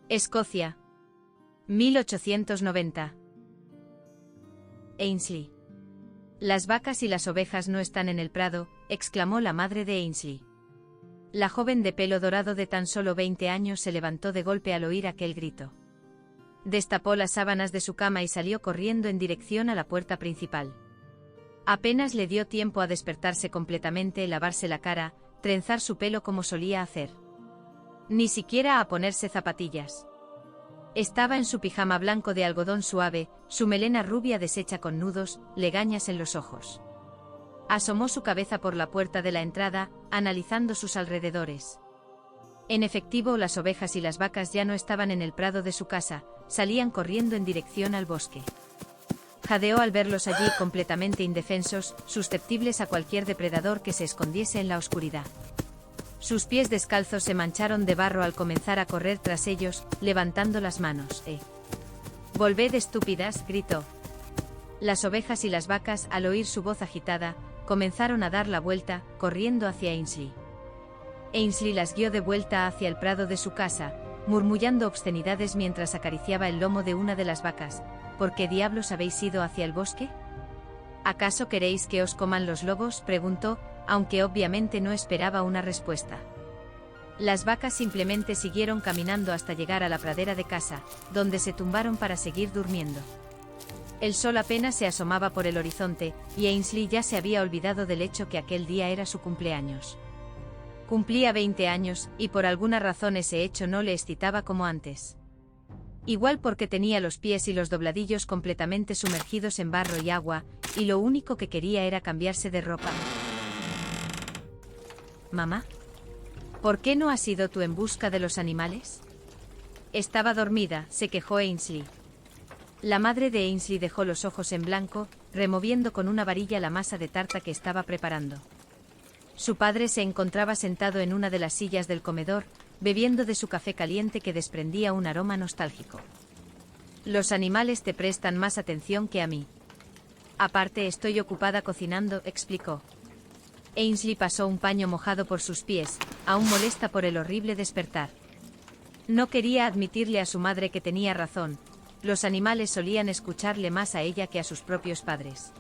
Escocia. 1890. Ainsley. Las vacas y las ovejas no están en el prado, exclamó la madre de Ainsley. La joven de pelo dorado de tan solo 20 años se levantó de golpe al oír aquel grito. Destapó las sábanas de su cama y salió corriendo en dirección a la puerta principal. Apenas le dio tiempo a despertarse completamente, lavarse la cara, trenzar su pelo como solía hacer. Ni siquiera a ponerse zapatillas. Estaba en su pijama blanco de algodón suave, su melena rubia deshecha con nudos, legañas en los ojos. Asomó su cabeza por la puerta de la entrada, analizando sus alrededores. En efectivo, las ovejas y las vacas ya no estaban en el prado de su casa, salían corriendo en dirección al bosque. Jadeó al verlos allí completamente indefensos, susceptibles a cualquier depredador que se escondiese en la oscuridad. Sus pies descalzos se mancharon de barro al comenzar a correr tras ellos, levantando las manos. «Volved, estúpidas», gritó. Las ovejas y las vacas, al oír su voz agitada, comenzaron a dar la vuelta, corriendo hacia Ainsley. Ainsley las guió de vuelta hacia el prado de su casa, murmullando obscenidades mientras acariciaba el lomo de una de las vacas. ¿Por qué diablos habéis ido hacia el bosque? ¿Acaso queréis que os coman los lobos?, preguntó, aunque obviamente no esperaba una respuesta. Las vacas simplemente siguieron caminando hasta llegar a la pradera de casa, donde se tumbaron para seguir durmiendo. El sol apenas se asomaba por el horizonte, y Ainsley ya se había olvidado del hecho que aquel día era su cumpleaños. Cumplía 20 años, y por alguna razón ese hecho no le excitaba como antes. Igual porque tenía los pies y los dobladillos completamente sumergidos en barro y agua, y lo único que quería era cambiarse de ropa. «Mamá, ¿por qué no has ido tú en busca de los animales?» Estaba dormida, se quejó Ainsley. La madre de Ainsley dejó los ojos en blanco, removiendo con una varilla la masa de tarta que estaba preparando. Su padre se encontraba sentado en una de las sillas del comedor, bebiendo de su café caliente que desprendía un aroma nostálgico. «Los animales te prestan más atención que a mí. Aparte, estoy ocupada cocinando», explicó. Ainsley pasó un paño mojado por sus pies, aún molesta por el horrible despertar. No quería admitirle a su madre que tenía razón, los animales solían escucharle más a ella que a sus propios padres.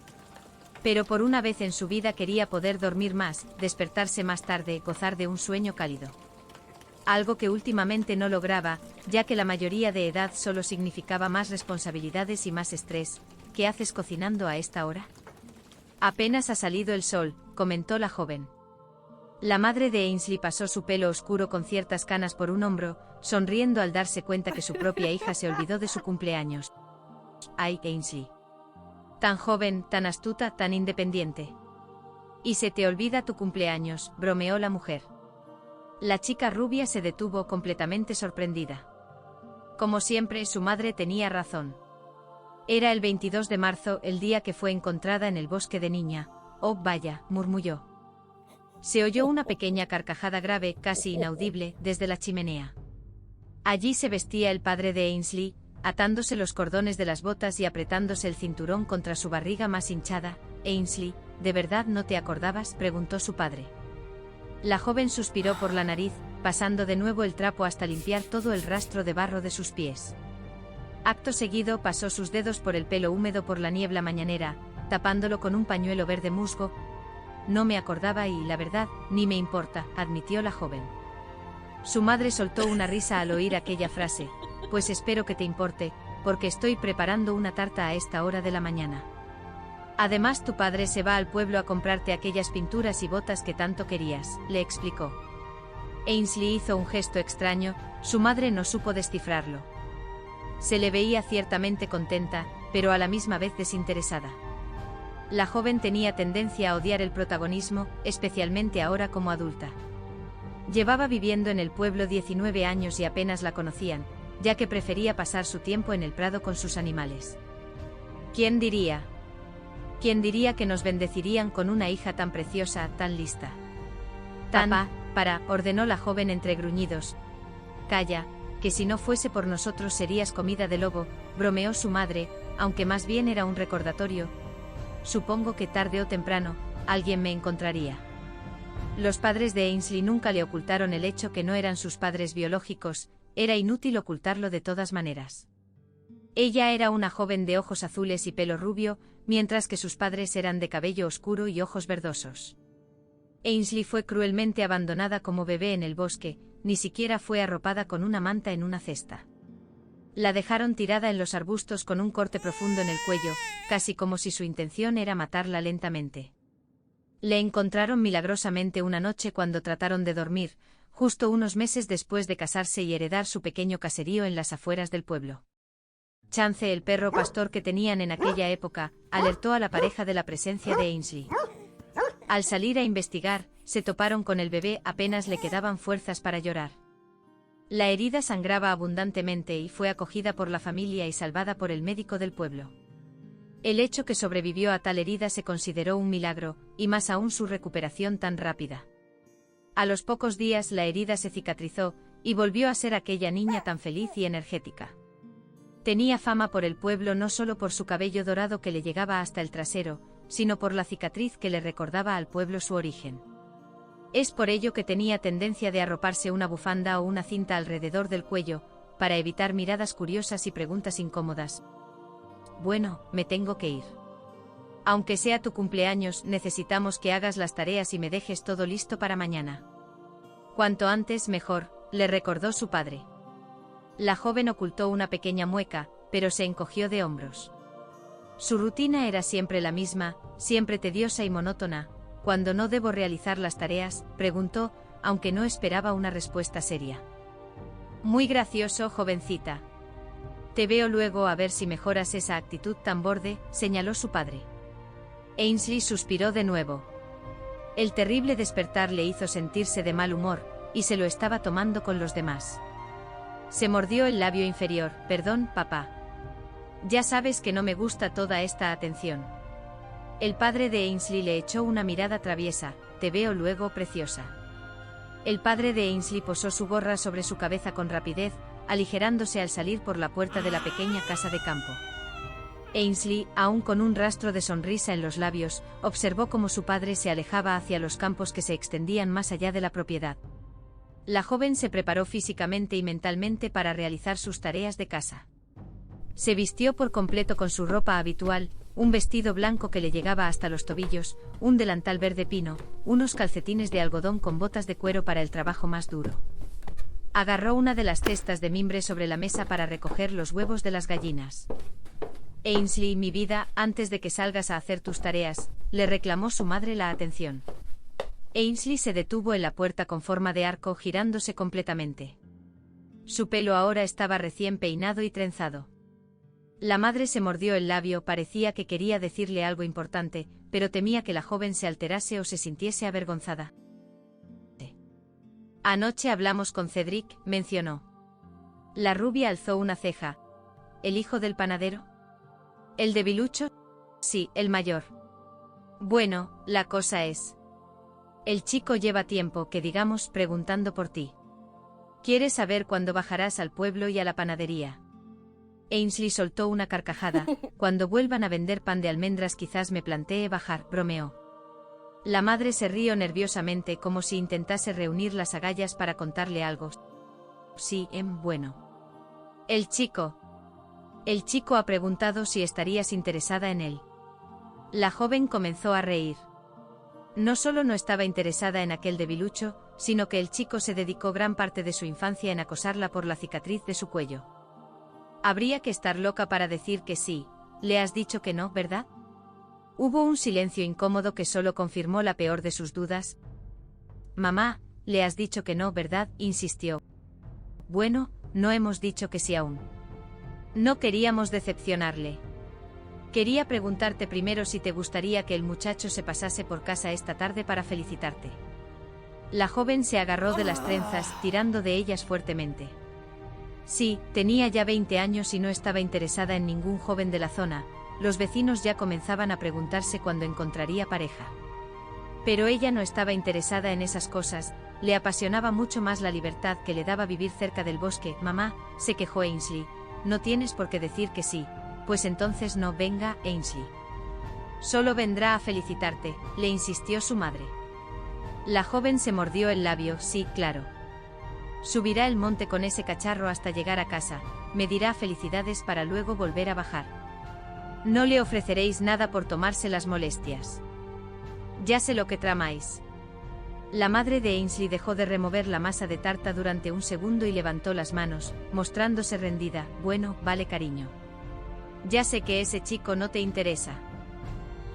Pero por una vez en su vida quería poder dormir más, despertarse más tarde, gozar de un sueño cálido. Algo que últimamente no lograba, ya que la mayoría de edad solo significaba más responsabilidades y más estrés. ¿Qué haces cocinando a esta hora? Apenas ha salido el sol, comentó la joven. La madre de Ainsley pasó su pelo oscuro con ciertas canas por un hombro, sonriendo al darse cuenta que su propia hija se olvidó de su cumpleaños. «Ay, Ainsley. Tan joven, tan astuta, tan independiente. Y se te olvida tu cumpleaños», bromeó la mujer. La chica rubia se detuvo completamente sorprendida. Como siempre, su madre tenía razón. Era el 22 de marzo, el día que fue encontrada en el bosque de niña. «Oh, vaya», murmulló. Se oyó una pequeña carcajada grave, casi inaudible, desde la chimenea. Allí se vestía el padre de Ainsley, atándose los cordones de las botas y apretándose el cinturón contra su barriga más hinchada. «Ainsley, ¿de verdad no te acordabas?», preguntó su padre. La joven suspiró por la nariz, pasando de nuevo el trapo hasta limpiar todo el rastro de barro de sus pies. Acto seguido pasó sus dedos por el pelo húmedo por la niebla mañanera, tapándolo con un pañuelo verde musgo. «No me acordaba y, la verdad, ni me importa», admitió la joven. Su madre soltó una risa al oír aquella frase. «Pues espero que te importe, porque estoy preparando una tarta a esta hora de la mañana. Además, tu padre se va al pueblo a comprarte aquellas pinturas y botas que tanto querías», le explicó. Ainsley hizo un gesto extraño, su madre no supo descifrarlo. Se le veía ciertamente contenta, pero a la misma vez desinteresada. La joven tenía tendencia a odiar el protagonismo, especialmente ahora como adulta. Llevaba viviendo en el pueblo 19 años y apenas la conocían, ya que prefería pasar su tiempo en el prado con sus animales. ¿Quién diría? ¿Quién diría que nos bendecirían con una hija tan preciosa, tan lista? «Papá, ordenó la joven entre gruñidos. «Calla, que si no fuese por nosotros serías comida de lobo», bromeó su madre, aunque más bien era un recordatorio. «Supongo que tarde o temprano, alguien me encontraría». Los padres de Ainsley nunca le ocultaron el hecho que no eran sus padres biológicos, era inútil ocultarlo de todas maneras. Ella era una joven de ojos azules y pelo rubio, mientras que sus padres eran de cabello oscuro y ojos verdosos. Ainsley fue cruelmente abandonada como bebé en el bosque, ni siquiera fue arropada con una manta en una cesta. La dejaron tirada en los arbustos con un corte profundo en el cuello, casi como si su intención era matarla lentamente. Le encontraron milagrosamente una noche cuando trataron de dormir, justo unos meses después de casarse y heredar su pequeño caserío en las afueras del pueblo. Chance, el perro pastor que tenían en aquella época, alertó a la pareja de la presencia de Ainsley. Al salir a investigar, se toparon con el bebé, apenas le quedaban fuerzas para llorar. La herida sangraba abundantemente y fue acogida por la familia y salvada por el médico del pueblo. El hecho que sobrevivió a tal herida se consideró un milagro, y más aún su recuperación tan rápida. A los pocos días la herida se cicatrizó, y volvió a ser aquella niña tan feliz y energética. Tenía fama por el pueblo no solo por su cabello dorado que le llegaba hasta el trasero, sino por la cicatriz que le recordaba al pueblo su origen. Es por ello que tenía tendencia de arroparse una bufanda o una cinta alrededor del cuello, para evitar miradas curiosas y preguntas incómodas. Bueno, me tengo que ir. Aunque sea tu cumpleaños, necesitamos que hagas las tareas y me dejes todo listo para mañana. Cuanto antes mejor, le recordó su padre. La joven ocultó una pequeña mueca, pero se encogió de hombros. Su rutina era siempre la misma, siempre tediosa y monótona. ¿Cuándo no debo realizar las tareas?, preguntó, aunque no esperaba una respuesta seria. Muy gracioso, jovencita. Te veo luego a ver si mejoras esa actitud tan borde, señaló su padre. Ainsley suspiró de nuevo. El terrible despertar le hizo sentirse de mal humor, y se lo estaba tomando con los demás. Se mordió el labio inferior. Perdón, papá. Ya sabes que no me gusta toda esta atención. El padre de Ainsley le echó una mirada traviesa. Te veo luego, preciosa. El padre de Ainsley posó su gorra sobre su cabeza con rapidez, aligerándose al salir por la puerta de la pequeña casa de campo. Ainsley, aún con un rastro de sonrisa en los labios, observó cómo su padre se alejaba hacia los campos que se extendían más allá de la propiedad. La joven se preparó físicamente y mentalmente para realizar sus tareas de casa. Se vistió por completo con su ropa habitual, un vestido blanco que le llegaba hasta los tobillos, un delantal verde pino, unos calcetines de algodón con botas de cuero para el trabajo más duro. Agarró una de las cestas de mimbre sobre la mesa para recoger los huevos de las gallinas. Ainsley, mi vida, antes de que salgas a hacer tus tareas, le reclamó su madre la atención. Ainsley se detuvo en la puerta con forma de arco, girándose completamente. Su pelo ahora estaba recién peinado y trenzado. La madre se mordió el labio, parecía que quería decirle algo importante, pero temía que la joven se alterase o se sintiese avergonzada. Anoche hablamos con Cedric, mencionó. La rubia alzó una ceja. ¿El hijo del panadero? ¿El debilucho? Sí, el mayor. Bueno, la cosa es... El chico lleva tiempo, que digamos, preguntando por ti. Quiere saber cuándo bajarás al pueblo y a la panadería. Ainsley soltó una carcajada. Cuando vuelvan a vender pan de almendras quizás me plantee bajar, bromeó. La madre se rió nerviosamente como si intentase reunir las agallas para contarle algo. Sí, bueno. El chico ha preguntado si estarías interesada en él. La joven comenzó a reír. No solo no estaba interesada en aquel debilucho, sino que el chico se dedicó gran parte de su infancia en acosarla por la cicatriz de su cuello. Habría que estar loca para decir que sí. Le has dicho que no, ¿verdad? Hubo un silencio incómodo que solo confirmó la peor de sus dudas. Mamá, le has dicho que no, ¿verdad?, insistió. Bueno, no hemos dicho que sí aún. No queríamos decepcionarle. Quería preguntarte primero si te gustaría que el muchacho se pasase por casa esta tarde para felicitarte. La joven se agarró de las trenzas, tirando de ellas fuertemente. Sí, tenía ya 20 años y no estaba interesada en ningún joven de la zona. Los vecinos ya comenzaban a preguntarse cuándo encontraría pareja. Pero ella no estaba interesada en esas cosas, le apasionaba mucho más la libertad que le daba vivir cerca del bosque. Mamá, se quejó Ainsley, no tienes por qué decir que sí. Pues entonces no venga, Ainsley. Solo vendrá a felicitarte, le insistió su madre. La joven se mordió el labio. Sí, claro. Subirá el monte con ese cacharro hasta llegar a casa, me dirá felicidades para luego volver a bajar. No le ofreceréis nada por tomarse las molestias. Ya sé lo que tramáis. La madre de Ainsley dejó de remover la masa de tarta durante un segundo y levantó las manos, mostrándose rendida. Bueno, vale cariño. Ya sé que ese chico no te interesa.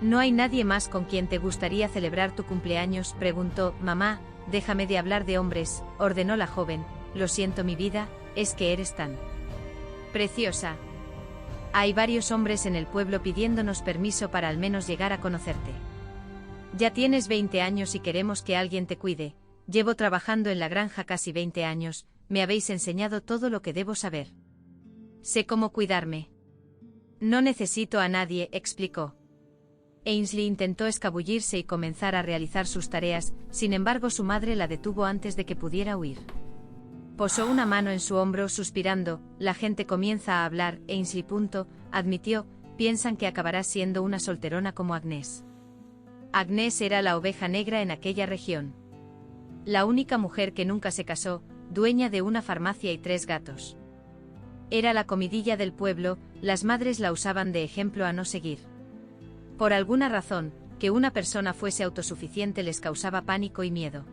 ¿No hay nadie más con quien te gustaría celebrar tu cumpleaños?, preguntó. Mamá, déjame de hablar de hombres, ordenó la joven. Lo siento mi vida, es que eres tan preciosa. Hay varios hombres en el pueblo pidiéndonos permiso para al menos llegar a conocerte. Ya tienes 20 años y queremos que alguien te cuide. Llevo trabajando en la granja casi 20 años, me habéis enseñado todo lo que debo saber. Sé cómo cuidarme. No necesito a nadie, explicó. Ainsley intentó escabullirse y comenzar a realizar sus tareas, sin embargo su madre la detuvo antes de que pudiera huir. Posó una mano en su hombro suspirando. La gente comienza a hablar, Ainsley. Admitió, piensan que acabará siendo una solterona como Agnes. Agnes era la oveja negra en aquella región. La única mujer que nunca se casó, dueña de una farmacia y 3 gatos. Era la comidilla del pueblo, las madres la usaban de ejemplo a no seguir. Por alguna razón, que una persona fuese autosuficiente les causaba pánico y miedo.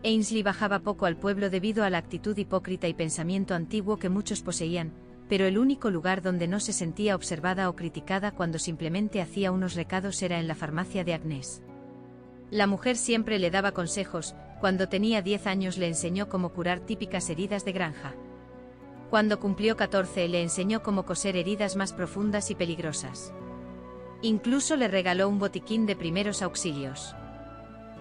Ainsley bajaba poco al pueblo debido a la actitud hipócrita y pensamiento antiguo que muchos poseían, pero el único lugar donde no se sentía observada o criticada cuando simplemente hacía unos recados era en la farmacia de Agnes. La mujer siempre le daba consejos. Cuando tenía 10 años le enseñó cómo curar típicas heridas de granja. Cuando cumplió 14 le enseñó cómo coser heridas más profundas y peligrosas. Incluso le regaló un botiquín de primeros auxilios.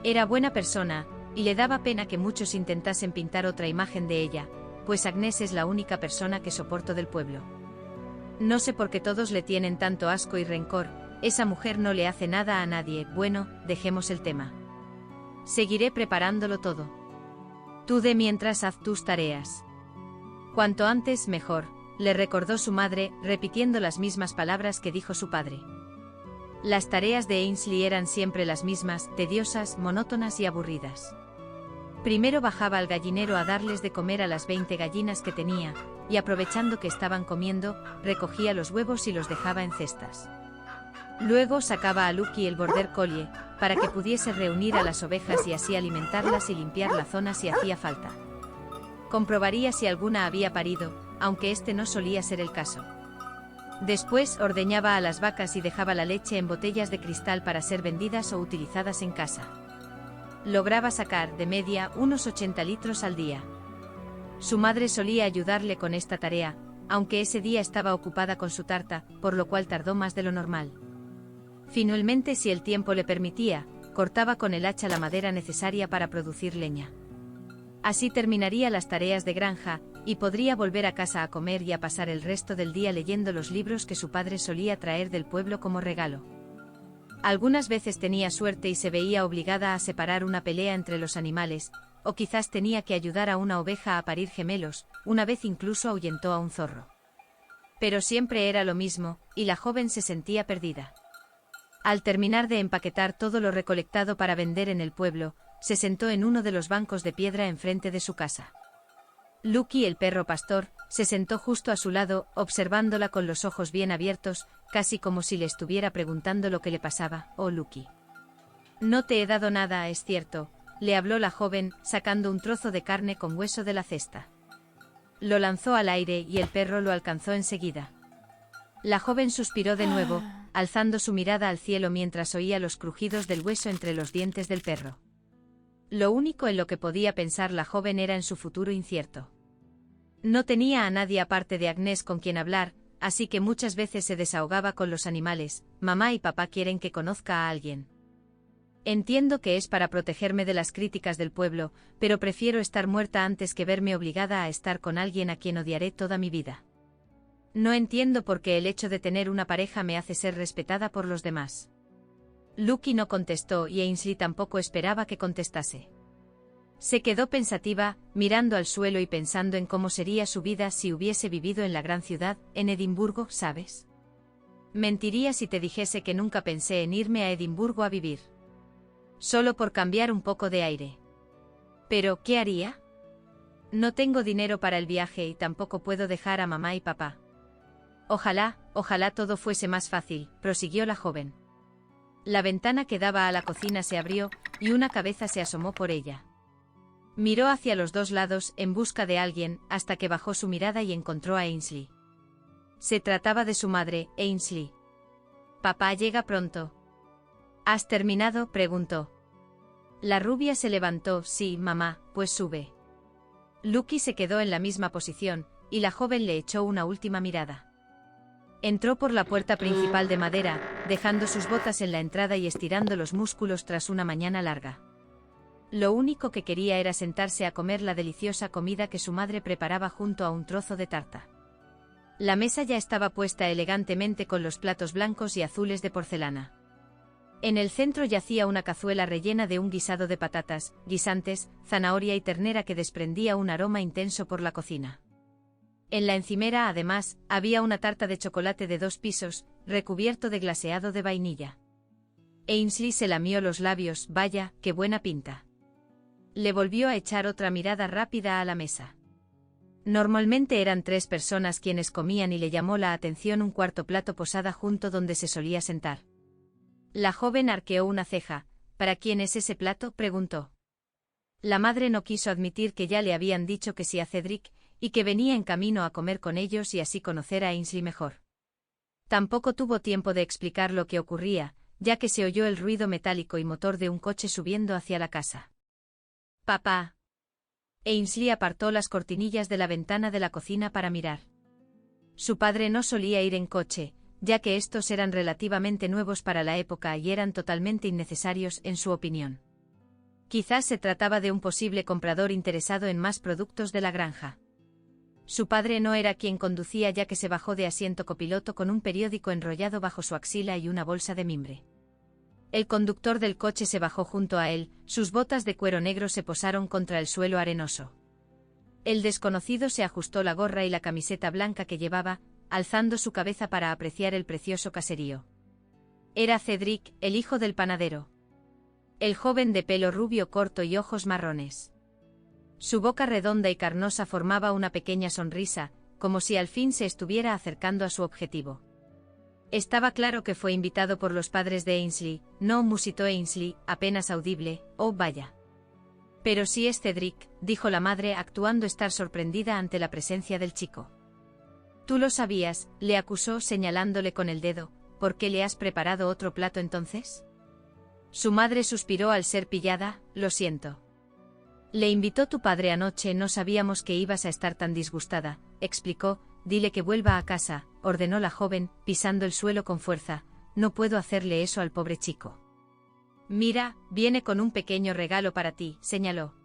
Era buena persona, y le daba pena que muchos intentasen pintar otra imagen de ella, pues Agnes es la única persona que soporto del pueblo. No sé por qué todos le tienen tanto asco y rencor, esa mujer no le hace nada a nadie. Bueno, dejemos el tema. Seguiré preparándolo todo. Tú de mientras haz tus tareas. Cuanto antes mejor, le recordó su madre, repitiendo las mismas palabras que dijo su padre. Las tareas de Ainsley eran siempre las mismas, tediosas, monótonas y aburridas. Primero bajaba al gallinero a darles de comer a las 20 gallinas que tenía, y aprovechando que estaban comiendo, recogía los huevos y los dejaba en cestas. Luego sacaba a Lucky el border collie, para que pudiese reunir a las ovejas y así alimentarlas y limpiar la zona si hacía falta. Comprobaría si alguna había parido, aunque este no solía ser el caso. Después ordeñaba a las vacas y dejaba la leche en botellas de cristal para ser vendidas o utilizadas en casa. Lograba sacar, de media, unos 80 litros al día. Su madre solía ayudarle con esta tarea, aunque ese día estaba ocupada con su tarta, por lo cual tardó más de lo normal. Finalmente, si el tiempo le permitía, cortaba con el hacha la madera necesaria para producir leña. Así terminaría las tareas de granja, y podría volver a casa a comer y a pasar el resto del día leyendo los libros que su padre solía traer del pueblo como regalo. Algunas veces tenía suerte y se veía obligada a separar una pelea entre los animales, o quizás tenía que ayudar a una oveja a parir gemelos, una vez incluso ahuyentó a un zorro. Pero siempre era lo mismo, y la joven se sentía perdida. Al terminar de empaquetar todo lo recolectado para vender en el pueblo, se sentó en uno de los bancos de piedra enfrente de su casa. Lucky, el perro pastor, se sentó justo a su lado, observándola con los ojos bien abiertos, casi como si le estuviera preguntando lo que le pasaba. «Oh, Lucky. No te he dado nada, es cierto», le habló la joven, sacando un trozo de carne con hueso de la cesta. Lo lanzó al aire y el perro lo alcanzó enseguida. La joven suspiró de nuevo, alzando su mirada al cielo mientras oía los crujidos del hueso entre los dientes del perro. Lo único en lo que podía pensar la joven era en su futuro incierto. No tenía a nadie aparte de Agnes con quien hablar, así que muchas veces se desahogaba con los animales. «Mamá y papá quieren que conozca a alguien. Entiendo que es para protegerme de las críticas del pueblo, pero prefiero estar muerta antes que verme obligada a estar con alguien a quien odiaré toda mi vida. No entiendo por qué el hecho de tener una pareja me hace ser respetada por los demás». Lucky no contestó y Ainsley tampoco esperaba que contestase. Se quedó pensativa, mirando al suelo y pensando en cómo sería su vida si hubiese vivido en la gran ciudad, en Edimburgo, ¿sabes? Mentiría si te dijese que nunca pensé en irme a Edimburgo a vivir. Solo por cambiar un poco de aire. ¿Pero qué haría? No tengo dinero para el viaje y tampoco puedo dejar a mamá y papá. Ojalá todo fuese más fácil, prosiguió la joven. La ventana que daba a la cocina se abrió, y una cabeza se asomó por ella. Miró hacia los dos lados en busca de alguien, hasta que bajó su mirada y encontró a Ainsley. Se trataba de su madre, Ainsley. «Papá llega pronto». «¿Has terminado?», preguntó. La rubia se levantó. «Sí, mamá, pues sube». Lucky se quedó en la misma posición, y la joven le echó una última mirada. Entró por la puerta principal de madera, dejando sus botas en la entrada y estirando los músculos tras una mañana larga. Lo único que quería era sentarse a comer la deliciosa comida que su madre preparaba junto a un trozo de tarta. La mesa ya estaba puesta elegantemente con los platos blancos y azules de porcelana. En el centro yacía una cazuela rellena de un guisado de patatas, guisantes, zanahoria y ternera que desprendía un aroma intenso por la cocina. En la encimera, además, había una tarta de chocolate de 2 pisos, recubierto de glaseado de vainilla. Ainsley se lamió los labios. «Vaya, qué buena pinta». Le volvió a echar otra mirada rápida a la mesa. Normalmente eran 3 personas quienes comían y le llamó la atención un cuarto plato posada junto donde se solía sentar. La joven arqueó una ceja. «¿Para quién es ese plato?», preguntó. La madre no quiso admitir que ya le habían dicho que sí a Cedric, y que venía en camino a comer con ellos y así conocer a Ainsley mejor. Tampoco tuvo tiempo de explicar lo que ocurría, ya que se oyó el ruido metálico y motor de un coche subiendo hacia la casa. «Papá». Ainsley apartó las cortinillas de la ventana de la cocina para mirar. Su padre no solía ir en coche, ya que estos eran relativamente nuevos para la época y eran totalmente innecesarios en su opinión. Quizás se trataba de un posible comprador interesado en más productos de la granja. Su padre no era quien conducía, ya que se bajó de asiento copiloto con un periódico enrollado bajo su axila y una bolsa de mimbre. El conductor del coche se bajó junto a él, sus botas de cuero negro se posaron contra el suelo arenoso. El desconocido se ajustó la gorra y la camiseta blanca que llevaba, alzando su cabeza para apreciar el precioso caserío. Era Cedric, el hijo del panadero. El joven de pelo rubio corto y ojos marrones. Su boca redonda y carnosa formaba una pequeña sonrisa, como si al fin se estuviera acercando a su objetivo. Estaba claro que fue invitado por los padres de Ainsley. «No», musitó Ainsley, apenas audible. «Oh, vaya». «Pero sí es Cedric», dijo la madre, actuando estar sorprendida ante la presencia del chico. «Tú lo sabías», le acusó señalándole con el dedo. «¿Por qué le has preparado otro plato entonces?». Su madre suspiró al ser pillada. «Lo siento. Le invitó tu padre anoche, no sabíamos que ibas a estar tan disgustada», explicó. «Dile que vuelva a casa», ordenó la joven, pisando el suelo con fuerza. «No puedo hacerle eso al pobre chico». «Mira, viene con un pequeño regalo para ti», señaló.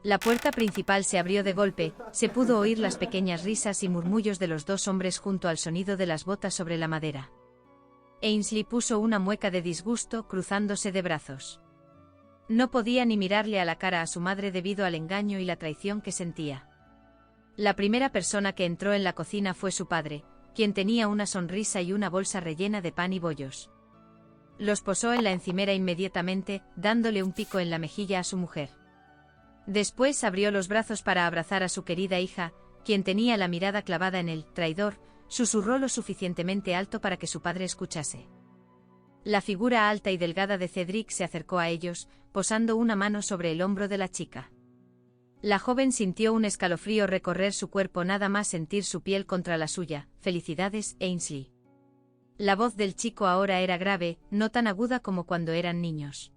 La puerta principal se abrió de golpe, se pudo oír las pequeñas risas y murmullos de los 2 hombres junto al sonido de las botas sobre la madera. Ainsley puso una mueca de disgusto, cruzándose de brazos. No podía ni mirarle a la cara a su madre debido al engaño y la traición que sentía. La primera persona que entró en la cocina fue su padre, quien tenía una sonrisa y una bolsa rellena de pan y bollos. Los posó en la encimera inmediatamente, dándole un pico en la mejilla a su mujer. Después abrió los brazos para abrazar a su querida hija, quien tenía la mirada clavada en él. «Traidor», susurró lo suficientemente alto para que su padre escuchase. La figura alta y delgada de Cedric se acercó a ellos, posando una mano sobre el hombro de la chica. La joven sintió un escalofrío recorrer su cuerpo nada más sentir su piel contra la suya. «Felicidades, Ainsley». La voz del chico ahora era grave, no tan aguda como cuando eran niños.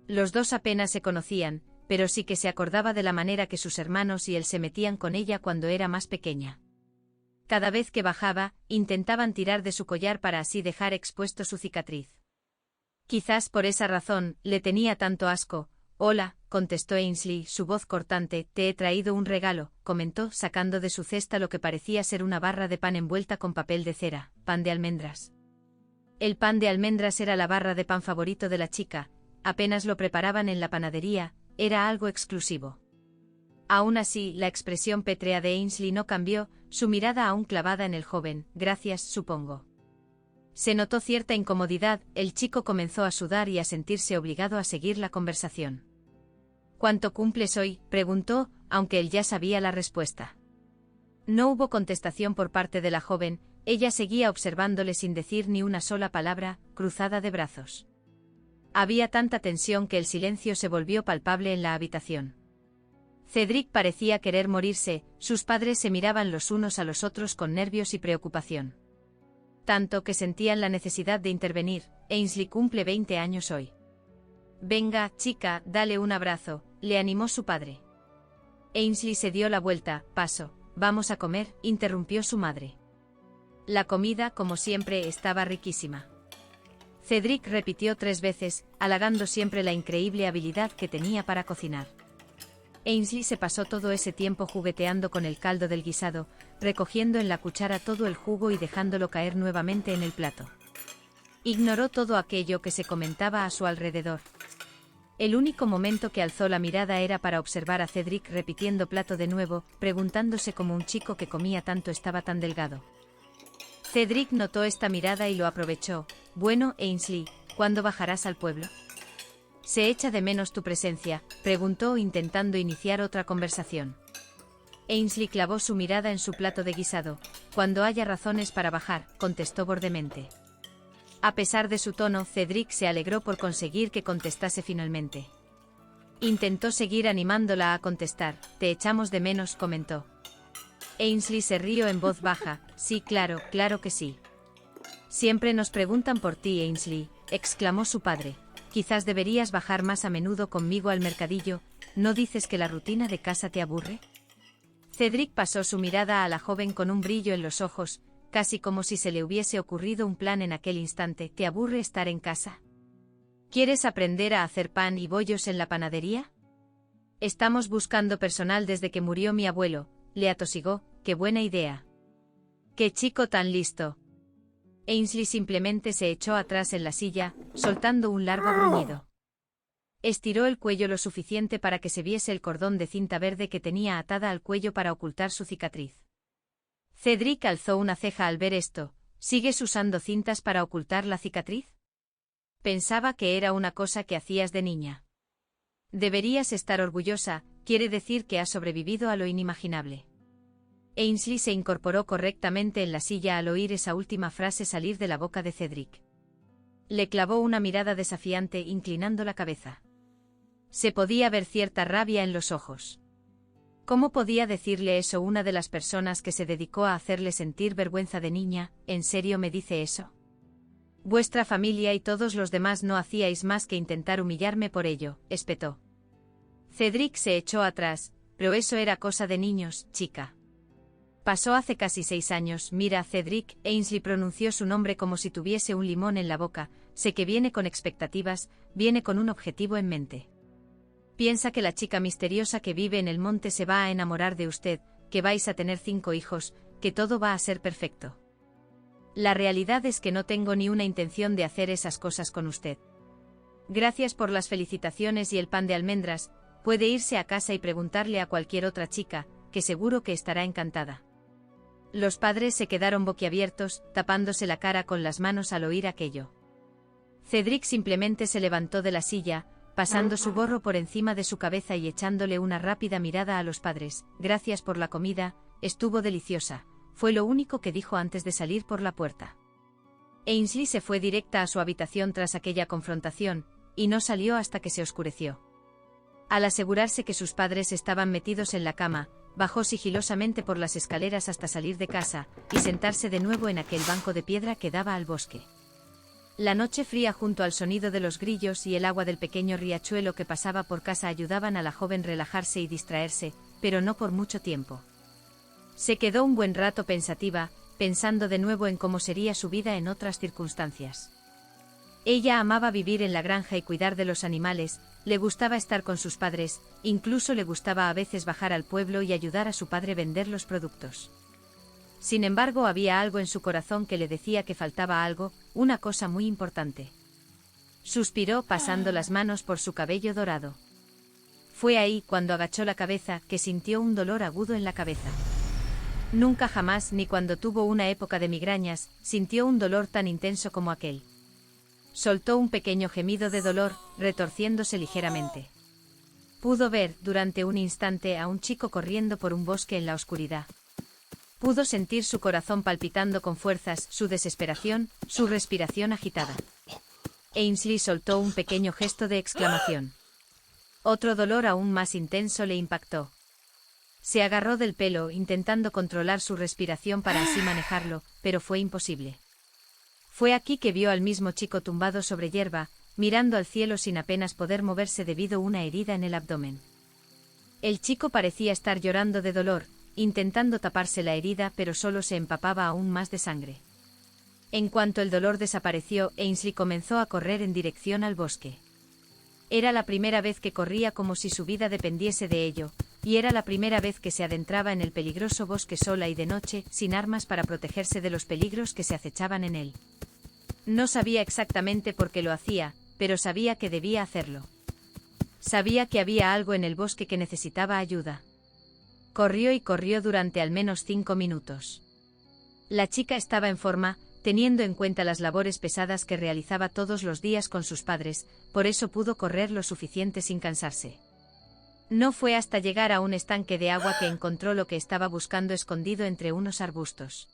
Los 2 apenas se conocían, pero sí que se acordaba de la manera que sus hermanos y él se metían con ella cuando era más pequeña. Cada vez que bajaba, intentaban tirar de su collar para así dejar expuesto su cicatriz. Quizás por esa razón, le tenía tanto asco. «Hola», contestó Ainsley, su voz cortante. «Te he traído un regalo», comentó, sacando de su cesta lo que parecía ser una barra de pan envuelta con papel de cera. «Pan de almendras». El pan de almendras era la barra de pan favorito de la chica, apenas lo preparaban en la panadería, era algo exclusivo. Aún así, la expresión pétrea de Ainsley no cambió, su mirada aún clavada en el joven. «Gracias, supongo». Se notó cierta incomodidad, el chico comenzó a sudar y a sentirse obligado a seguir la conversación. «¿Cuánto cumples hoy?», preguntó, aunque él ya sabía la respuesta. No hubo contestación por parte de la joven, ella seguía observándole sin decir ni una sola palabra, cruzada de brazos. Había tanta tensión que el silencio se volvió palpable en la habitación. Cedric parecía querer morirse, sus padres se miraban los unos a los otros con nervios y preocupación. Tanto que sentían la necesidad de intervenir. Ainsley cumple 20 años hoy. Venga, chica, dale un abrazo, le animó su padre. Ainsley se dio la vuelta. Paso, vamos a comer, interrumpió su madre. La comida, como siempre, estaba riquísima. Cedric repitió 3 veces, halagando siempre la increíble habilidad que tenía para cocinar. Ainsley se pasó todo ese tiempo jugueteando con el caldo del guisado, recogiendo en la cuchara todo el jugo y dejándolo caer nuevamente en el plato. Ignoró todo aquello que se comentaba a su alrededor. El único momento que alzó la mirada era para observar a Cedric repitiendo plato de nuevo, preguntándose cómo un chico que comía tanto estaba tan delgado. Cedric notó esta mirada y lo aprovechó. Bueno, Ainsley, ¿cuándo bajarás al pueblo? ¿Se echa de menos tu presencia?, preguntó intentando iniciar otra conversación. Ainsley clavó su mirada en su plato de guisado. Cuando haya razones para bajar, contestó bordemente. A pesar de su tono, Cedric se alegró por conseguir que contestase finalmente. Intentó seguir animándola a contestar. Te echamos de menos, comentó. Ainsley se rió en voz baja. Sí, claro, claro que sí. Siempre nos preguntan por ti, Ainsley, exclamó su padre. Quizás deberías bajar más a menudo conmigo al mercadillo, ¿no dices que la rutina de casa te aburre? Cedric pasó su mirada a la joven con un brillo en los ojos, casi como si se le hubiese ocurrido un plan en aquel instante. ¿Te aburre estar en casa? ¿Quieres aprender a hacer pan y bollos en la panadería? Estamos buscando personal desde que murió mi abuelo, le atosigó. ¡Qué buena idea! ¡Qué chico tan listo! Ainsley simplemente se echó atrás en la silla, soltando un largo gruñido. Estiró el cuello lo suficiente para que se viese el cordón de cinta verde que tenía atada al cuello para ocultar su cicatriz. Cedric alzó una ceja al ver esto. ¿Sigues usando cintas para ocultar la cicatriz? Pensaba que era una cosa que hacías de niña. Deberías estar orgullosa, quiere decir que has sobrevivido a lo inimaginable. Ainsley se incorporó correctamente en la silla al oír esa última frase salir de la boca de Cedric. Le clavó una mirada desafiante inclinando la cabeza. Se podía ver cierta rabia en los ojos. ¿Cómo podía decirle eso una de las personas que se dedicó a hacerle sentir vergüenza de niña? ¿En serio me dice eso? Vuestra familia y todos los demás no hacíais más que intentar humillarme por ello, espetó. Cedric se echó atrás. Pero eso era cosa de niños, chica. Pasó hace casi 6 años. Mira, Cedric, Ainsley pronunció su nombre como si tuviese un limón en la boca. Sé que viene con expectativas, viene con un objetivo en mente. Piensa que la chica misteriosa que vive en el monte se va a enamorar de usted, que vais a tener 5 hijos, que todo va a ser perfecto. La realidad es que no tengo ni una intención de hacer esas cosas con usted. Gracias por las felicitaciones y el pan de almendras. Puede irse a casa y preguntarle a cualquier otra chica, que seguro que estará encantada. Los padres se quedaron boquiabiertos, tapándose la cara con las manos al oír aquello. Cedric simplemente se levantó de la silla, pasando su gorro por encima de su cabeza y echándole una rápida mirada a los padres. Gracias por la comida, estuvo deliciosa, fue lo único que dijo antes de salir por la puerta. Ainsley se fue directa a su habitación tras aquella confrontación, y no salió hasta que se oscureció. Al asegurarse que sus padres estaban metidos en la cama, bajó sigilosamente por las escaleras hasta salir de casa, y sentarse de nuevo en aquel banco de piedra que daba al bosque. La noche fría junto al sonido de los grillos y el agua del pequeño riachuelo que pasaba por casa ayudaban a la joven relajarse y distraerse, pero no por mucho tiempo. Se quedó un buen rato pensativa, pensando de nuevo en cómo sería su vida en otras circunstancias. Ella amaba vivir en la granja y cuidar de los animales, le gustaba estar con sus padres, incluso le gustaba a veces bajar al pueblo y ayudar a su padre vender los productos. Sin embargo, había algo en su corazón que le decía que faltaba algo, una cosa muy importante. Suspiró pasando las manos por su cabello dorado. Fue ahí, cuando agachó la cabeza, que sintió un dolor agudo en la cabeza. Nunca jamás, ni cuando tuvo una época de migrañas, sintió un dolor tan intenso como aquel. Soltó un pequeño gemido de dolor, retorciéndose ligeramente. Pudo ver, durante un instante, a un chico corriendo por un bosque en la oscuridad. Pudo sentir su corazón palpitando con fuerzas, su desesperación, su respiración agitada. Ainsley soltó un pequeño gesto de exclamación. Otro dolor aún más intenso le impactó. Se agarró del pelo, intentando controlar su respiración para así manejarlo, pero fue imposible. Fue aquí que vio al mismo chico tumbado sobre hierba, mirando al cielo sin apenas poder moverse debido a una herida en el abdomen. El chico parecía estar llorando de dolor, intentando taparse la herida, pero solo se empapaba aún más de sangre. En cuanto el dolor desapareció, Ainsley comenzó a correr en dirección al bosque. Era la primera vez que corría como si su vida dependiese de ello, y era la primera vez que se adentraba en el peligroso bosque sola y de noche, sin armas para protegerse de los peligros que se acechaban en él. No sabía exactamente por qué lo hacía, pero sabía que debía hacerlo. Sabía que había algo en el bosque que necesitaba ayuda. Corrió y corrió durante al menos 5 minutos. La chica estaba en forma, teniendo en cuenta las labores pesadas que realizaba todos los días con sus padres, por eso pudo correr lo suficiente sin cansarse. No fue hasta llegar a un estanque de agua que encontró lo que estaba buscando escondido entre unos arbustos.